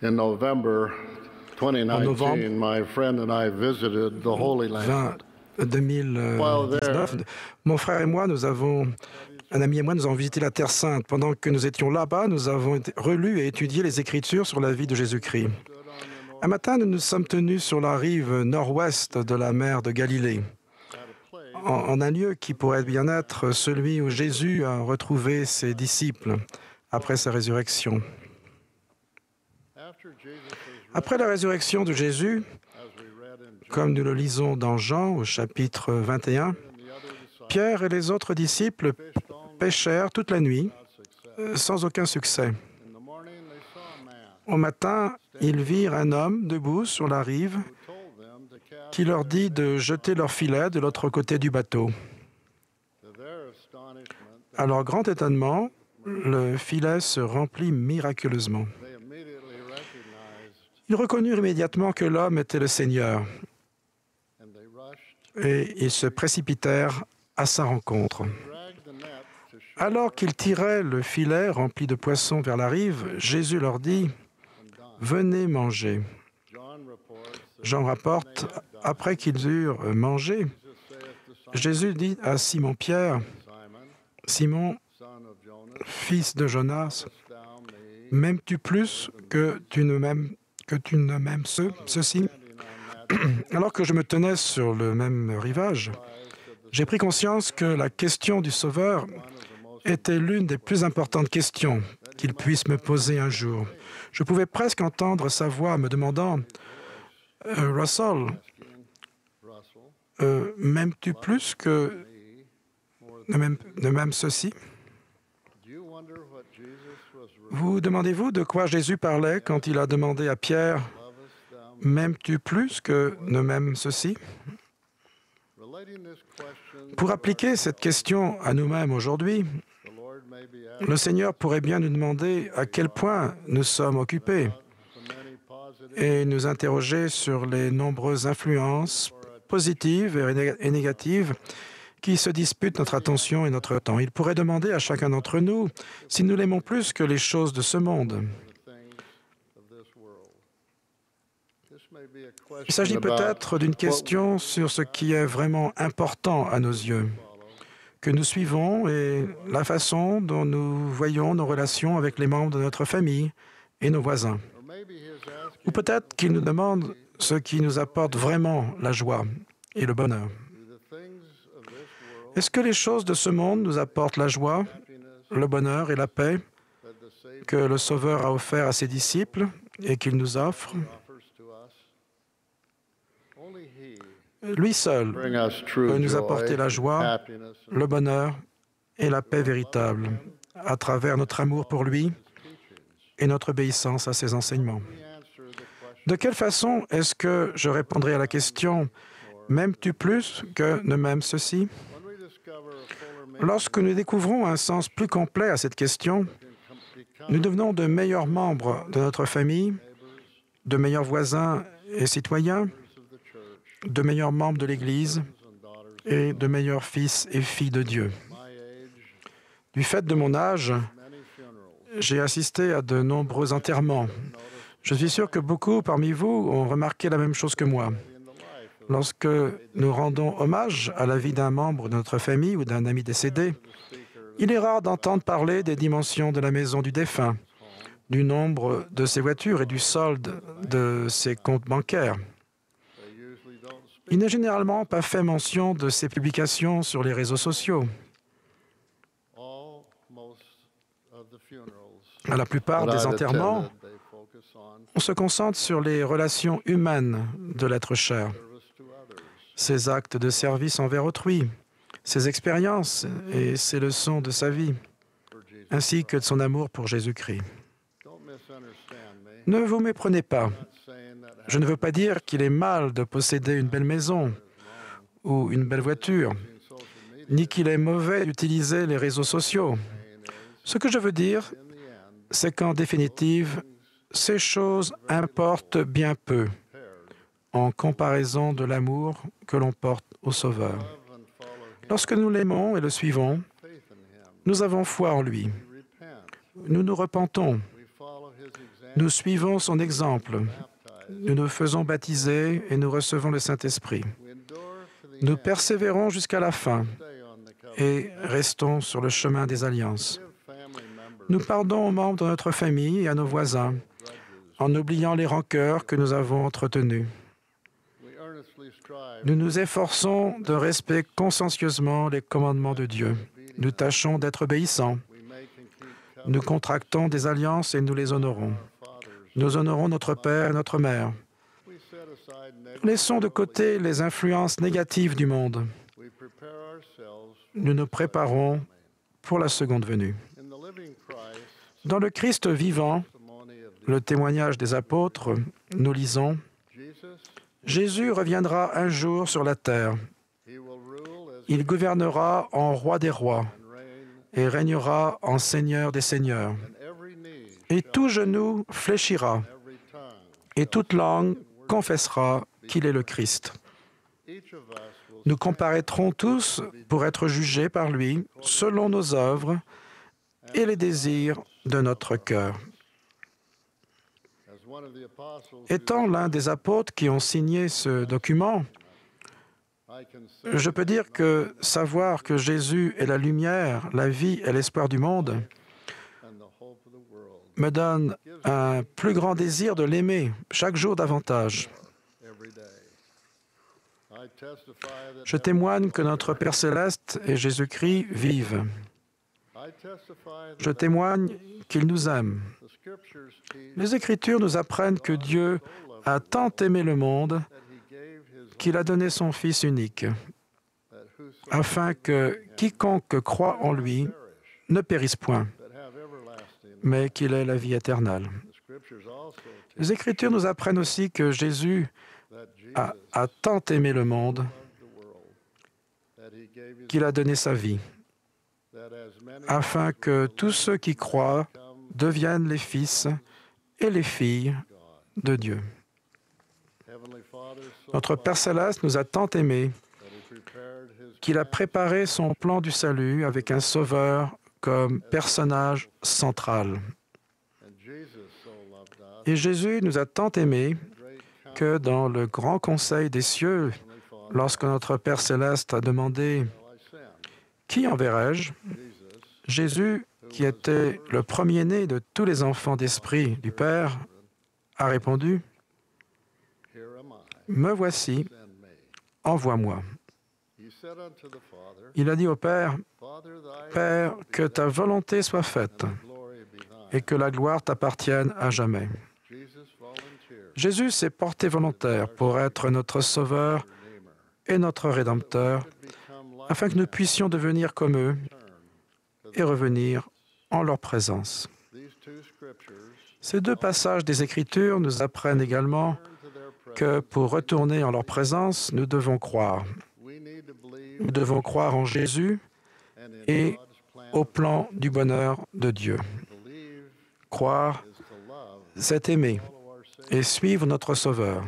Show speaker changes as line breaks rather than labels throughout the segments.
In November
En
2019,
novembre
my friend and I visited the Holy Land.
2019, mon frère et moi, un ami et moi, nous avons visité la Terre Sainte. Pendant que nous étions là-bas, nous avons relu et étudié les Écritures sur la vie de Jésus-Christ. Un matin, nous nous sommes tenus sur la rive nord-ouest de la mer de Galilée, en un lieu qui pourrait bien être celui où Jésus a retrouvé ses disciples après sa résurrection. Après la résurrection de Jésus, comme nous le lisons dans Jean au chapitre 21, Pierre et les autres disciples pêchèrent toute la nuit sans aucun succès. Au matin, ils virent un homme debout sur la rive qui leur dit de jeter leur filet de l'autre côté du bateau. À leur grand étonnement, le filet se remplit miraculeusement. Ils reconnurent immédiatement que l'homme était le Seigneur et ils se précipitèrent à sa rencontre. Alors qu'ils tiraient le filet rempli de poissons vers la rive, Jésus leur dit « Venez manger ». Jean rapporte, après qu'ils eurent mangé, Jésus dit à Simon-Pierre, « Simon, fils de Jonas, m'aimes-tu plus que tu ne m'aimes ceci ?» Alors que je me tenais sur le même rivage, j'ai pris conscience que la question du Sauveur était l'une des plus importantes questions qu'il puisse me poser un jour. Je pouvais presque entendre sa voix me demandant « Russell, m'aimes-tu plus que ne m'aimes ceci ?» Vous demandez-vous de quoi Jésus parlait quand il a demandé à Pierre « M'aimes-tu plus que ne m'aime ceci ?» Pour appliquer cette question à nous-mêmes aujourd'hui, le Seigneur pourrait bien nous demander à quel point nous sommes occupés et nous interroger sur les nombreuses influences positives et négatives qui se disputent notre attention et notre temps. Il pourrait demander à chacun d'entre nous si nous l'aimons plus que les choses de ce monde. Il s'agit peut-être d'une question sur ce qui est vraiment important à nos yeux, que nous suivons et la façon dont nous voyons nos relations avec les membres de notre famille et nos voisins. Ou peut-être qu'il nous demande ce qui nous apporte vraiment la joie et le bonheur. Est-ce que les choses de ce monde nous apportent la joie, le bonheur et la paix que le Sauveur a offert à ses disciples et qu'il nous offre? Lui seul peut nous apporter la joie, le bonheur et la paix véritable à travers notre amour pour lui et notre obéissance à ses enseignements. De quelle façon est-ce que je répondrai à la question « M'aimes-tu plus que ne m'aime ceci ?» Lorsque nous découvrons un sens plus complet à cette question, nous devenons de meilleurs membres de notre famille, de meilleurs voisins et citoyens, de meilleurs membres de l'Église et de meilleurs fils et filles de Dieu. Du fait de mon âge, j'ai assisté à de nombreux enterrements. Je suis sûr que beaucoup parmi vous ont remarqué la même chose que moi. Lorsque nous rendons hommage à la vie d'un membre de notre famille ou d'un ami décédé, il est rare d'entendre parler des dimensions de la maison du défunt, du nombre de ses voitures et du solde de ses comptes bancaires. Il n'est généralement pas fait mention de ses publications sur les réseaux sociaux. À la plupart des enterrements, on se concentre sur les relations humaines de l'être cher, ses actes de service envers autrui, ses expériences et ses leçons de sa vie, ainsi que de son amour pour Jésus-Christ. Ne vous méprenez pas. Je ne veux pas dire qu'il est mal de posséder une belle maison ou une belle voiture, ni qu'il est mauvais d'utiliser les réseaux sociaux. Ce que je veux dire, c'est qu'en définitive, ces choses importent bien peu en comparaison de l'amour que l'on porte au Sauveur. Lorsque nous l'aimons et le suivons, nous avons foi en lui. Nous nous repentons. Nous suivons son exemple. Nous nous faisons baptiser et nous recevons le Saint-Esprit. Nous persévérons jusqu'à la fin et restons sur le chemin des alliances. Nous pardonnons aux membres de notre famille et à nos voisins, en oubliant les rancœurs que nous avons entretenues. Nous nous efforçons de respecter consciencieusement les commandements de Dieu. Nous tâchons d'être obéissants. Nous contractons des alliances et nous les honorons. Nous honorons notre père et notre mère. Laissons de côté les influences négatives du monde. Nous nous préparons pour la seconde venue. Dans le Christ vivant, le témoignage des apôtres, nous lisons « Jésus reviendra un jour sur la terre. Il gouvernera en roi des rois et régnera en seigneur des seigneurs. Et tout genou fléchira et toute langue confessera qu'il est le Christ. Nous comparaîtrons tous pour être jugés par lui selon nos œuvres et les désirs de notre cœur. » Étant l'un des apôtres qui ont signé ce document, je peux dire que savoir que Jésus est la lumière, la vie et l'espoir du monde me donne un plus grand désir de l'aimer chaque jour davantage. Je témoigne que notre Père céleste et Jésus-Christ vivent. Je témoigne qu'il nous aime. Les Écritures nous apprennent que Dieu a tant aimé le monde qu'il a donné son Fils unique, afin que quiconque croit en lui ne périsse point, mais qu'il ait la vie éternelle. Les Écritures nous apprennent aussi que Jésus a tant aimé le monde qu'il a donné sa vie, afin que tous ceux qui croient deviennent les fils et les filles de Dieu. Notre Père céleste nous a tant aimés qu'il a préparé son plan du salut avec un sauveur comme personnage central. Et Jésus nous a tant aimés que dans le grand conseil des cieux, lorsque notre Père céleste a demandé « Qui enverrai-je ?» Jésus, qui était le premier-né de tous les enfants d'esprit du Père, a répondu « Me voici, envoie-moi. » Il a dit au Père « Père, que ta volonté soit faite et que la gloire t'appartienne à jamais. » Jésus s'est porté volontaire pour être notre Sauveur et notre Rédempteur, afin que nous puissions devenir comme eux et revenir en leur présence. Ces deux passages des Écritures nous apprennent également que pour retourner en leur présence, nous devons croire. Nous devons croire en Jésus et au plan du bonheur de Dieu. Croire, c'est aimer et suivre notre Sauveur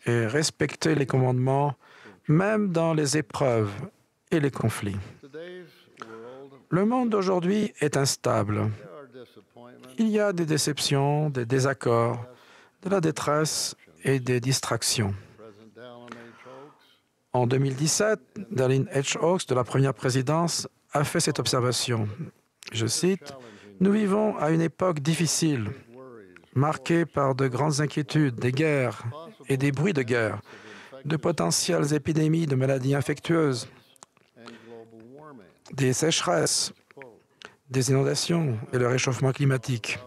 et respecter les commandements, même dans les épreuves et les conflits. Le monde d'aujourd'hui est instable. Il y a des déceptions, des désaccords, de la détresse et des distractions. En 2017, Dallin H. Oaks, de la première présidence, a fait cette observation. Je cite, « Nous vivons à une époque difficile, marquée par de grandes inquiétudes, des guerres et des bruits de guerre, de potentielles épidémies de maladies infectieuses, des sécheresses, des inondations et le réchauffement climatique.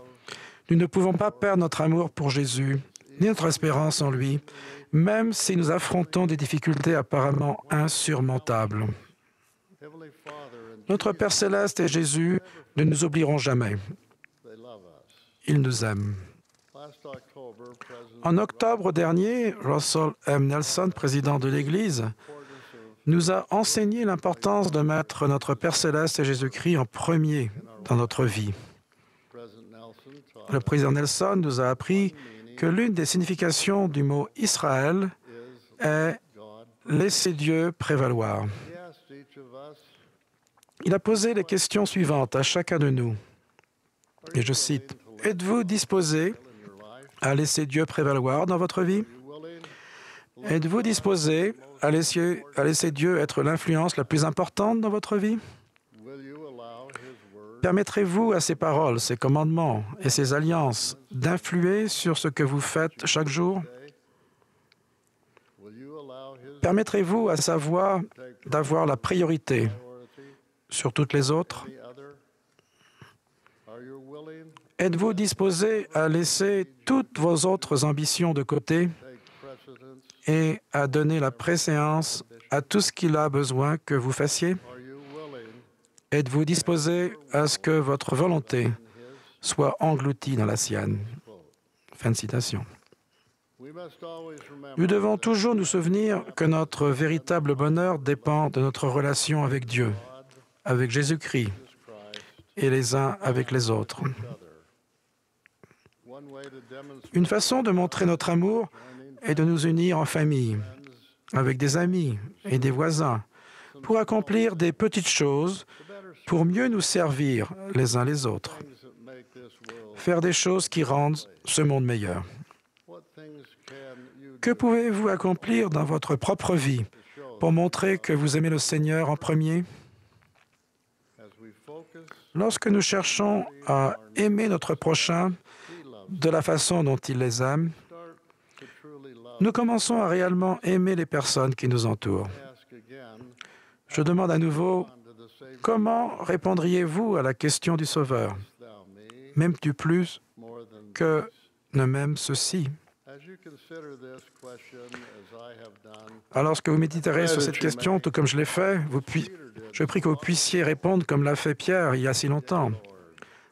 Nous ne pouvons pas perdre notre amour pour Jésus, ni notre espérance en lui, même si nous affrontons des difficultés apparemment insurmontables. Notre Père céleste et Jésus ne nous oublieront jamais. Ils nous aiment. En octobre dernier, Russell M. Nelson, président de l'Église, nous a enseigné l'importance de mettre notre Père céleste et Jésus-Christ en premier dans notre vie. Le président Nelson nous a appris que l'une des significations du mot « Israël » est « laisser Dieu prévaloir ». Il a posé les questions suivantes à chacun de nous, et je cite, Êtes-vous disposé à laisser Dieu prévaloir dans votre vie? Êtes-vous disposé à laisser Dieu être l'influence la plus importante dans votre vie? Permettrez-vous à ses paroles, ses commandements et ses alliances d'influer sur ce que vous faites chaque jour? Permettrez-vous à sa voix d'avoir la priorité sur toutes les autres? Êtes-vous disposé à laisser toutes vos autres ambitions de côté et à donner la préséance à tout ce qu'il a besoin que vous fassiez? Êtes-vous disposé à ce que votre volonté soit engloutie dans la sienne? Fin de citation. Nous devons toujours nous souvenir que notre véritable bonheur dépend de notre relation avec Dieu, avec Jésus-Christ et les uns avec les autres. Une façon de montrer notre amour est de nous unir en famille, avec des amis et des voisins, pour accomplir des petites choses, pour mieux nous servir les uns les autres, faire des choses qui rendent ce monde meilleur. Que pouvez-vous accomplir dans votre propre vie pour montrer que vous aimez le Seigneur en premier? Lorsque nous cherchons à aimer notre prochain de la façon dont il les aime, nous commençons à réellement aimer les personnes qui nous entourent. Je demande à nouveau, comment répondriez-vous à la question du Sauveur? M'aimes-tu plus que ne m'aime ceci? Alors que vous méditerez sur cette question, tout comme je l'ai fait, je prie que vous puissiez répondre comme l'a fait Pierre il y a si longtemps.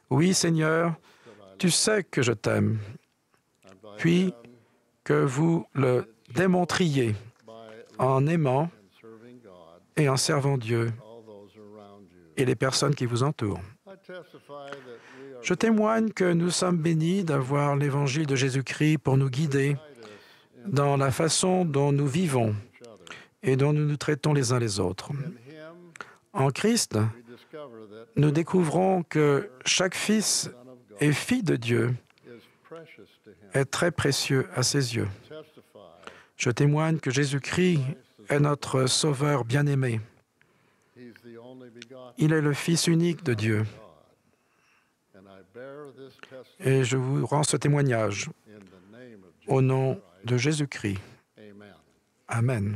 Oui, Seigneur, tu sais que je t'aime. Puis que vous le démontriez en aimant et en servant Dieu et les personnes qui vous entourent. Je témoigne que nous sommes bénis d'avoir l'Évangile de Jésus-Christ pour nous guider dans la façon dont nous vivons et dont nous nous traitons les uns les autres. En Christ, nous découvrons que chaque fils et fille de Dieu est très précieux à ses yeux. Je témoigne que Jésus-Christ est notre Sauveur bien-aimé. Il est le Fils unique de Dieu. Et je vous rends ce témoignage au nom de Jésus-Christ. Amen.